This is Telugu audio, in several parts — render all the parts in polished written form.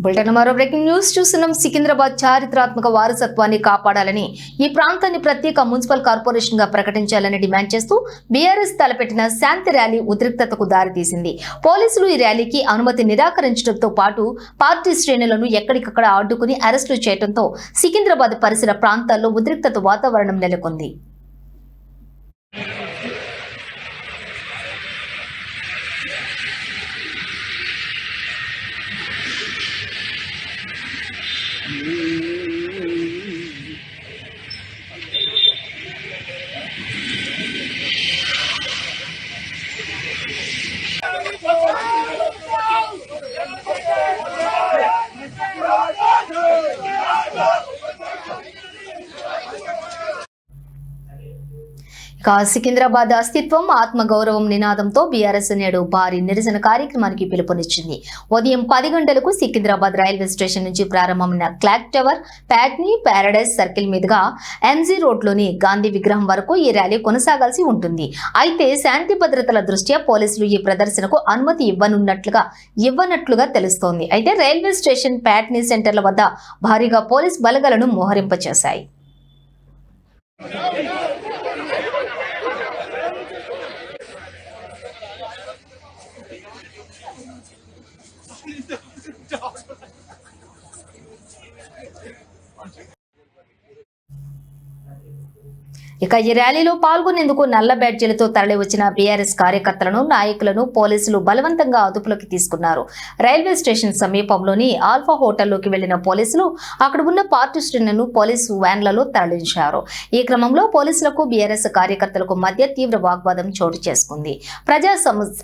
బులెటిన్ మరో బ్రేకింగ్ న్యూస్ చూస్తున్నాం. సికింద్రాబాద్ చారిత్రాత్మక వారసత్వాన్ని కాపాడాలని, ఈ ప్రాంతాన్ని ప్రత్యేక మున్సిపల్ కార్పొరేషన్ గా ప్రకటించాలని డిమాండ్ చేస్తూ బీఆర్ఎస్ తలపెట్టిన శాంతి ర్యాలీ ఉద్రిక్తతకు దారితీసింది. పోలీసులు ఈ ర్యాలీకి అనుమతి నిరాకరించడంతో పాటు పార్టీ శ్రేణులను ఎక్కడికక్కడ అడ్డుకుని అరెస్టులు చేయడంతో సికింద్రాబాద్ పరిసర ప్రాంతాల్లో ఉద్రిక్తత వాతావరణం నెలకొంది. సికింద్రాబాద్ అస్తిత్వం ఆత్మగౌరవం నినాదంతో బీఆర్ఎస్ నేడు భారీ నిరసన కార్యక్రమానికి పిలుపునిచ్చింది. ఉదయం 10 గంటలకు సికింద్రాబాద్ రైల్వే స్టేషన్ నుంచి ప్రారంభమైన clock tower, Patny, paradise circle మీదుగా ఎంజీ రోడ్లోని గాంధీ విగ్రహం వరకు ఈ ర్యాలీ కొనసాగాల్సి ఉంటుంది. అయితే శాంతి భద్రతల దృష్ట్యా పోలీసులు ఈ ప్రదర్శనకు అనుమతి ఇవ్వనట్లుగా తెలుస్తోంది. అయితే రైల్వే స్టేషన్, ప్యాట్నీ సెంటర్ల వద్ద భారీగా పోలీస్ బలగాలను మోహరింపచేశాయి. ఇక ఈ ర్యాలీలో పాల్గొనేందుకు నల్ల బ్యాడ్జీలతో తరలివచ్చిన బీఆర్ఎస్ కార్యకర్తలను, నాయకులను పోలీసులు బలవంతంగా అదుపులోకి తీసుకున్నారు. రైల్వే స్టేషన్ సమీపంలోని ఆల్ఫా హోటల్లోకి వెళ్లిన పోలీసులు అక్కడ ఉన్న పార్టీ శ్రేణులను పోలీసు వ్యాన్లలో తరలించారు. ఈ క్రమంలో పోలీసులకు బీఆర్ఎస్ కార్యకర్తలకు మధ్య తీవ్ర వాగ్వాదం చోటు చేసుకుంది.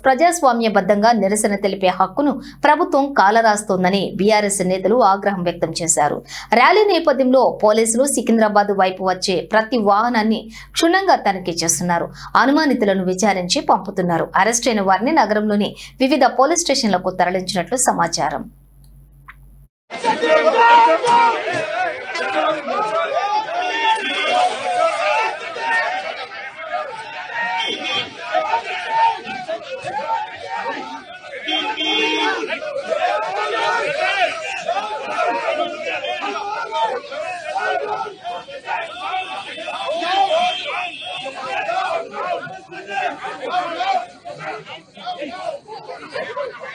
ప్రజాస్వామ్యబద్ధంగా నిరసన తెలిపే హక్కును ప్రభుత్వం కాలరాస్తోందని బీఆర్ఎస్ నేతలు ఆగ్రహం వ్యక్తం చేశారు. ర్యాలీ నేపథ్యంలో పోలీసులు సికింద్రాబాద్ వైపు వచ్చే ప్రతి వాహనాన్ని క్షుణ్ణంగా తనిఖీ చేస్తున్నారు. అనుమానితులను విచారించి పంపుతున్నారు. అరెస్ట్ అయిన వారిని నగరంలోని వివిధ పోలీస్ స్టేషన్లకు తరలించినట్లు సమాచారం. Hey,